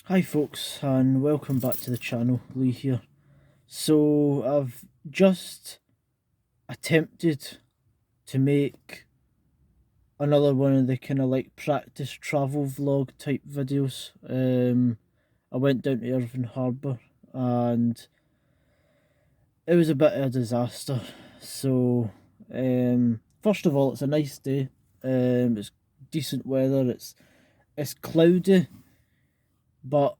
Hi folks, and welcome back to the channel. Lee here. So I've just attempted to make another one of the kind of like practice travel vlog type videos. I went down to Irvine Harbour and it was a bit of a disaster. So first of all, it's a nice day. It's decent weather. It's cloudy, but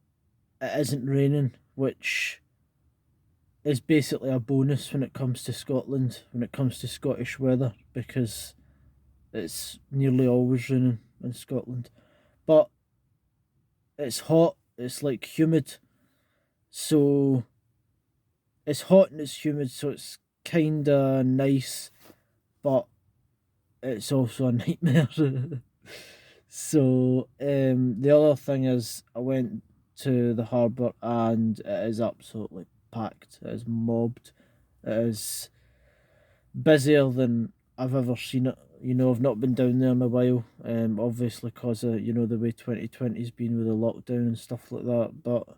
it isn't raining, which is basically a bonus when it comes to Scotland, when it comes to Scottish weather, because it's nearly always raining in Scotland. But it's hot, it's like humid, so it's hot and it's humid, so it's kinda nice, but it's also a nightmare. So the other thing is I went to the harbour and it is absolutely packed. It is mobbed. It is busier than I've ever seen it. I've not been down there in a while. Obviously because of the way 2020's been with the lockdown and stuff like that. But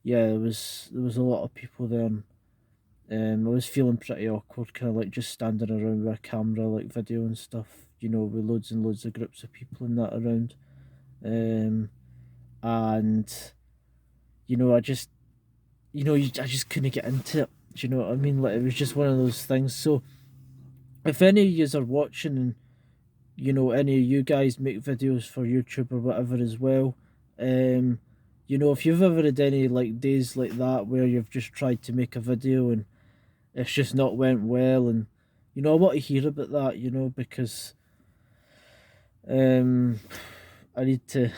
yeah, there was a lot of people there. I was feeling pretty awkward, kind of like just standing around with a camera, like video and stuff. With loads and loads of groups of people and that around. And I just I just couldn't get into it. Do you know what I mean? Like it was just one of those things. So if any of you are watching and any of you guys make videos for YouTube or whatever as well, if you've ever had any like days like that where you've just tried to make a video and it's just not went well, and I want to hear about that, because um I need to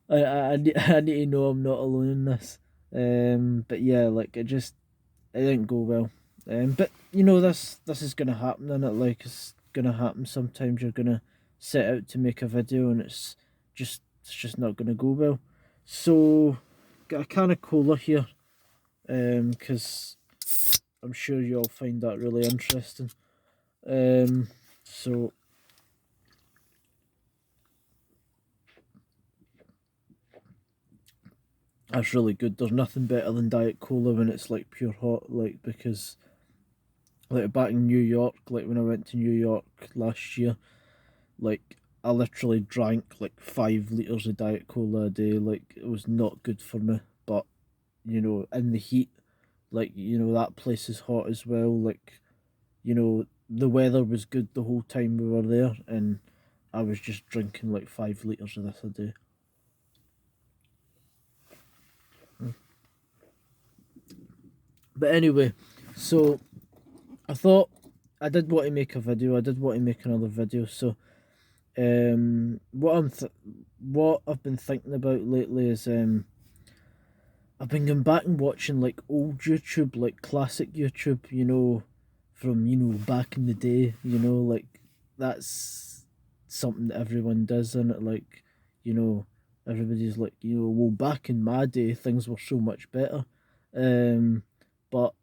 I need to know I'm not alone in this. But yeah, like it didn't go well. But this is gonna happen, and it like it's gonna happen. Sometimes you're gonna set out to make a video, and it's just not gonna go well. So got a can of cola here, because I'm sure you'll find that really interesting. So that's really good. There's nothing better than Diet Cola when it's like pure hot, like because like back in New York, like when I went to New York last year, like I literally drank like 5 liters of Diet Cola a day. Like it was not good for me. But in the heat, like that place is hot as well. Like the weather was good the whole time we were there, and I was just drinking like 5 liters of this a day. But anyway, so I thought I did want to make a video. I did want to make another video. So what I've been thinking about lately is I've been going back and watching like old YouTube, like classic YouTube, from back in the day, like that's something that everyone does, and it like, you know, everybody's like, well, back in my day things were so much better. Um but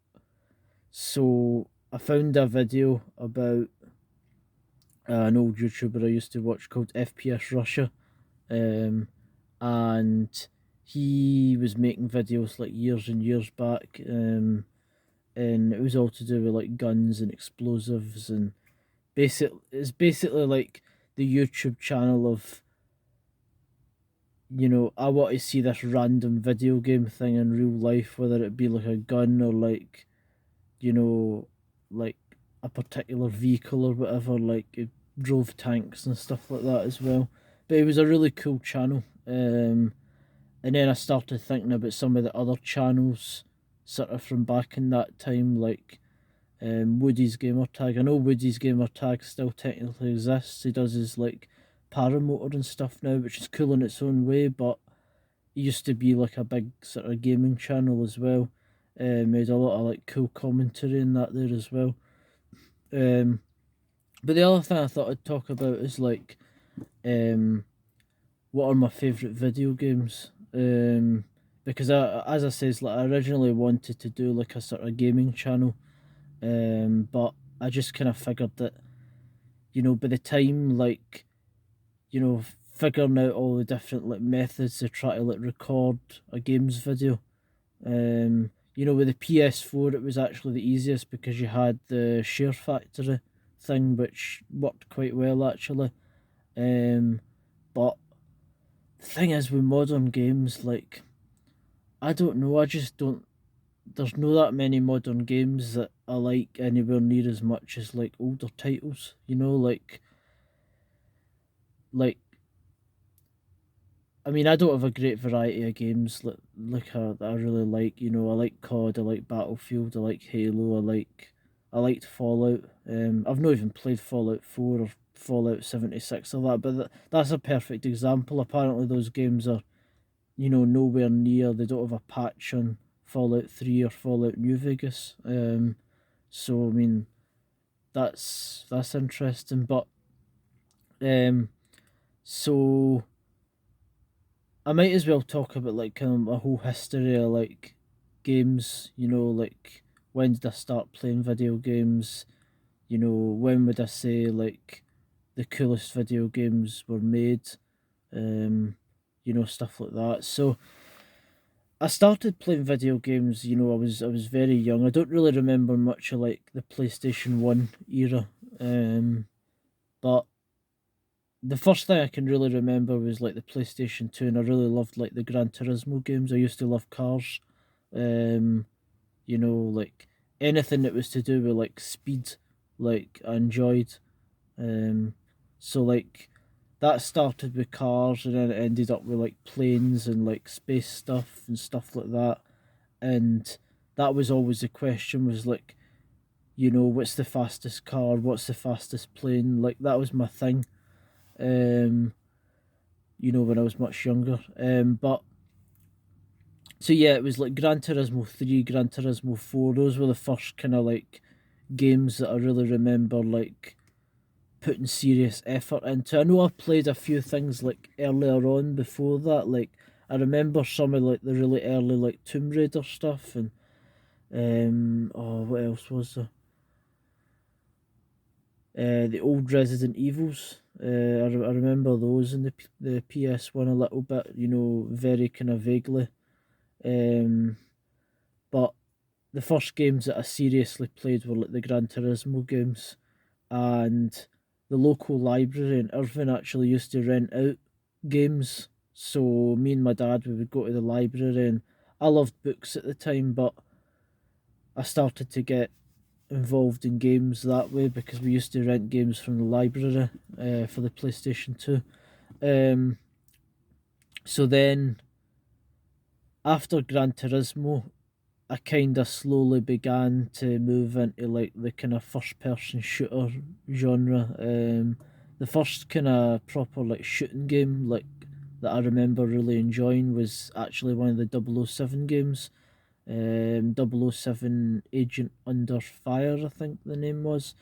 so I found a video about an old YouTuber I used to watch called FPS Russia. Um and he was making videos like years and years back, and it was all to do with like guns and explosives, and it's basically like the YouTube channel of, I want to see this random video game thing in real life, whether it be like a gun or like, you know like a particular vehicle or whatever, like it drove tanks and stuff like that as well. But it was a really cool channel. And then I started thinking about some of the other channels sort of from back in that time, like Woody's Gamer Tag. I know Woody's Gamer Tag still technically exists. He does his like paramotor and stuff now, which is cool in its own way, but he used to be like a big sort of gaming channel as well. Made a lot of like cool commentary in that there as well. Um, but the other thing I thought I'd talk about is like um, what are my favourite video games? Because as I says, like I originally wanted to do like a sort of gaming channel, but I just kind of figured that by the time like figuring out all the different like methods to try to like record a games video. You know, with the PS4, it was actually the easiest because you had the Share Factory thing, which worked quite well actually. Um, but the thing is, with modern games, like I don't know, I just don't. There's no that many modern games that I like anywhere near as much as like older titles. You know, like I mean, I don't have a great variety of games that I really like. You know, I like COD, I like Battlefield, I like Halo, I liked Fallout. I've not even played Fallout 4 or Fallout 76 or that, but that's a perfect example. Apparently, those games are, you know, nowhere near. They don't have a patch on Fallout 3 or Fallout New Vegas. So I mean, that's interesting. But um, so I might as well talk about like kind of a whole history of like games, you know, like when did I start playing video games? You know, when would I say like the coolest video games were made? Um, you know, stuff like that. So I started playing video games, you know, I was very young. I don't really remember much of like the PlayStation 1 era. But the first thing I can really remember was like the PlayStation 2, and I really loved like the Gran Turismo games. I used to love cars. Um, you know, like anything that was to do with like speed, like I enjoyed. Um, so like that started with cars, and then it ended up with like planes and like space stuff and stuff like that. And that was always the question, was like, you know, what's the fastest car? What's the fastest plane? Like that was my thing. Um, you know, when I was much younger. But so yeah, it was like Gran Turismo 3, Gran Turismo 4. Those were the first kind of like games that I really remember like putting serious effort into. I know I played a few things like earlier on before that. Like I remember some of like the really early like Tomb Raider stuff, and oh, what else was there? The old Resident Evils. I remember those in the PS1 a little bit, you know, very kind of vaguely. Um, but the first games that I seriously played were like the Gran Turismo games, and the local library in Irvine actually used to rent out games. So me and my dad, we would go to the library, and I loved books at the time, but I started to get involved in games that way because we used to rent games from the library for the PlayStation 2. Um, so then after Gran Turismo, I kind of slowly began to move into like the kind of first person shooter genre. The first kind of proper like shooting game like that I remember really enjoying was actually one of the 007 games. 007 Agent Under Fire, I think the name was.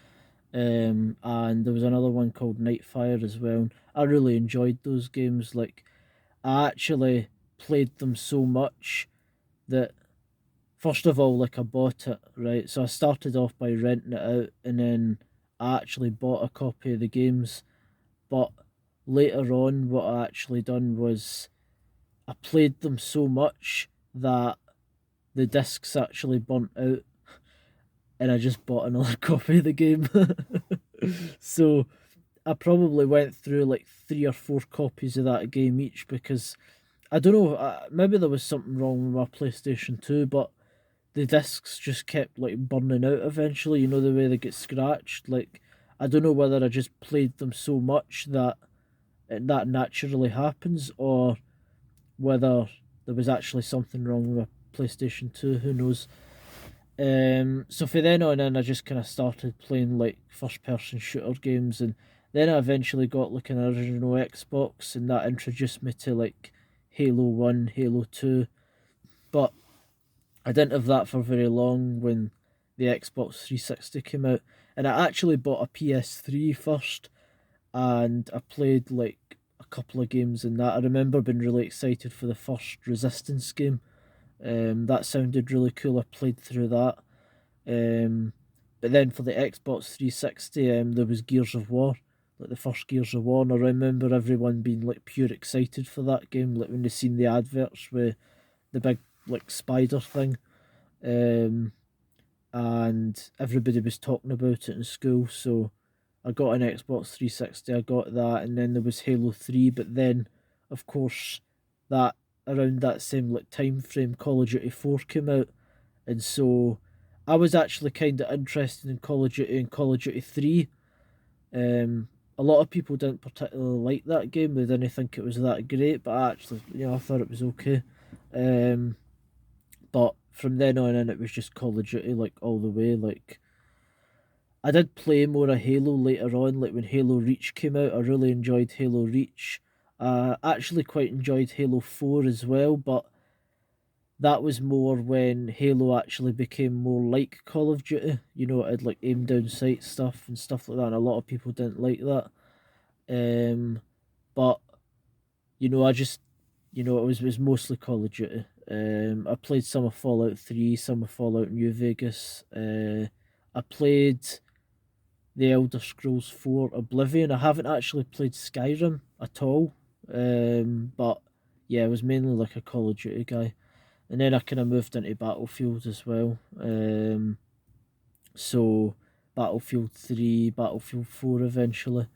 And there was another one called Nightfire as well. I really enjoyed those games. Like I actually played them so much that first of all, like I bought it, right? So I started off by renting it out, and then I actually bought a copy of the games. But later on, what I actually done was I played them so much that the discs actually burnt out, and I just bought another copy of the game. So I probably went through like 3 or 4 copies of that game each because I don't know, maybe there was something wrong with my PlayStation 2, but the discs just kept like burning out eventually, you know, the way they get scratched. Like, I don't know whether I just played them so much that that naturally happens, or whether there was actually something wrong with my PlayStation 2, who knows. So for then on in, I just kind of started playing like first person shooter games, and then I eventually got like an original Xbox, and that introduced me to like Halo 1, Halo 2. But I didn't have that for very long when the Xbox 360 came out, and I actually bought a PS3 first, and I played like a couple of games in that. I remember being really excited for the first Resistance game. That sounded really cool. I played through that. Um, but then for the Xbox 360, there was Gears of War. like the first Gears of War. And I remember everyone being like pure excited for that game, like when they seen the adverts with the big like spider thing. Um, and everybody was talking about it in school. So I got an Xbox 360, I got that, and then there was Halo 3. But then, of course, that around that same like time frame, Call of Duty 4 came out, and so I was actually kind of interested in Call of Duty and Call of Duty 3. A lot of people didn't particularly like that game; they didn't think it was that great, but I actually, I thought it was okay. Um, but from then on in, it was just Call of Duty like all the way. Like I did play more of Halo later on, like when Halo Reach came out. I really enjoyed Halo Reach. Actually quite enjoyed Halo 4 as well, but that was more when Halo actually became more like Call of Duty. It had like aim down sight stuff and stuff like that, and a lot of people didn't like that. But I just it was mostly Call of Duty. I played some of Fallout 3, some of Fallout New Vegas. I played the Elder Scrolls 4 Oblivion. I haven't actually played Skyrim at all. But yeah, I was mainly like a Call of Duty guy. And then I kind of moved into Battlefield as well. So Battlefield 3, Battlefield 4 eventually.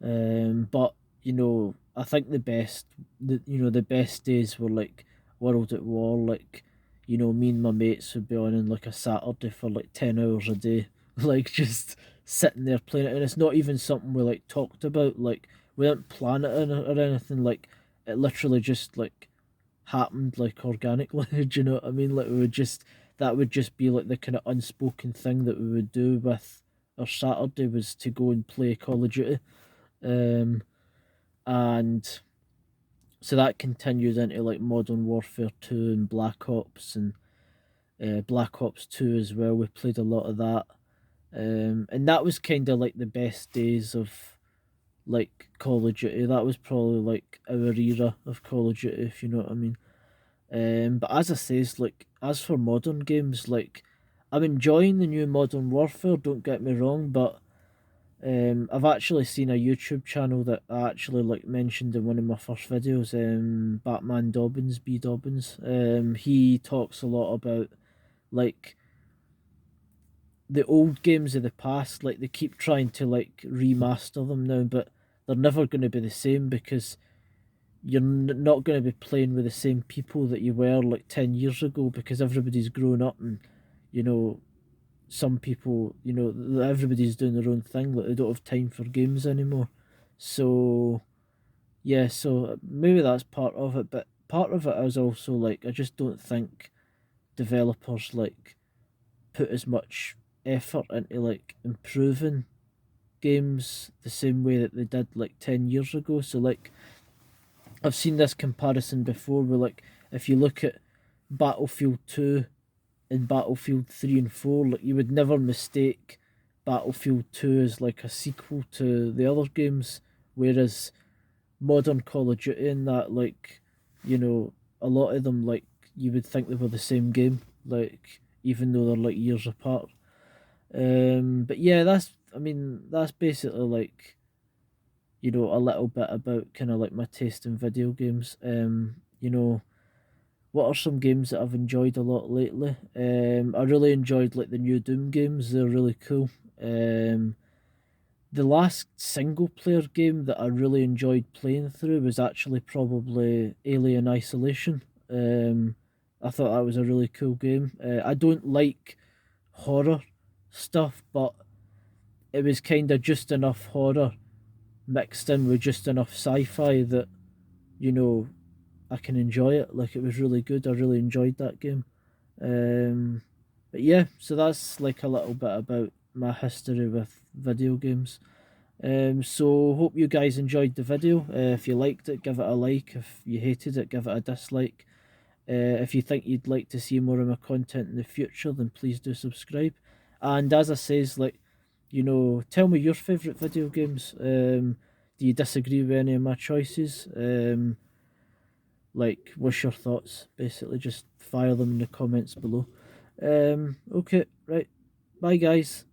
But I think the best days were like World at War. Like, me and my mates would be on in like a Saturday for like 10 hours a day, like just sitting there playing it. And it's not even something we like talked about. Like we didn't plan it or anything. Like it literally just like happened like organically. Do you know what I mean? Like that would just be like the kind of unspoken thing that we would do with our Saturday, was to go and play Call of Duty. Um, and so that continued into like Modern Warfare 2 and Black Ops, and Black Ops 2 as well. We played a lot of that. And that was kind of like the best days of like Call of Duty. That was probably like our era of Call of Duty, if you know what I mean. But as I says, like as for modern games, like I'm enjoying the new Modern Warfare. Don't get me wrong, but I've actually seen a YouTube channel that I actually like mentioned in one of my first videos. Batman Dobbins, B Dobbins. He talks a lot about like the old games of the past. Like they keep trying to like remaster them now, but they're never going to be the same, because you're not going to be playing with the same people that you were like 10 years ago, because everybody's grown up, and you know some people, everybody's doing their own thing. Like they don't have time for games anymore. So yeah, so maybe that's part of it, but part of it is also like I just don't think developers like put as much effort into like improving games the same way that they did like 10 years ago. So like I've seen this comparison before where like if you look at Battlefield 2 in Battlefield 3 and 4, like you would never mistake Battlefield 2 as like a sequel to the other games, whereas modern Call of Duty and that, like, a lot of them, like, you would think they were the same game, like, even though they're like years apart. But yeah, that's basically like, a little bit about kind of like my taste in video games. What are some games that I've enjoyed a lot lately? I really enjoyed like the new Doom games. They're really cool. The last single player game that I really enjoyed playing through was actually probably Alien Isolation. I thought that was a really cool game. I don't like horror stuff, but it was kind of just enough horror mixed in with just enough sci-fi that you know I can enjoy it. Like it was really good. I really enjoyed that game. Um, but yeah, so that's like a little bit about my history with video games. So hope you guys enjoyed the video. If you liked it, give it a like. If you hated it, give it a dislike. If you think you'd like to see more of my content in the future, then please do subscribe. And as I says, like, tell me your favourite video games. Do you disagree with any of my choices? Like, what's your thoughts? Basically, just fire them in the comments below. Okay, right. Bye, guys.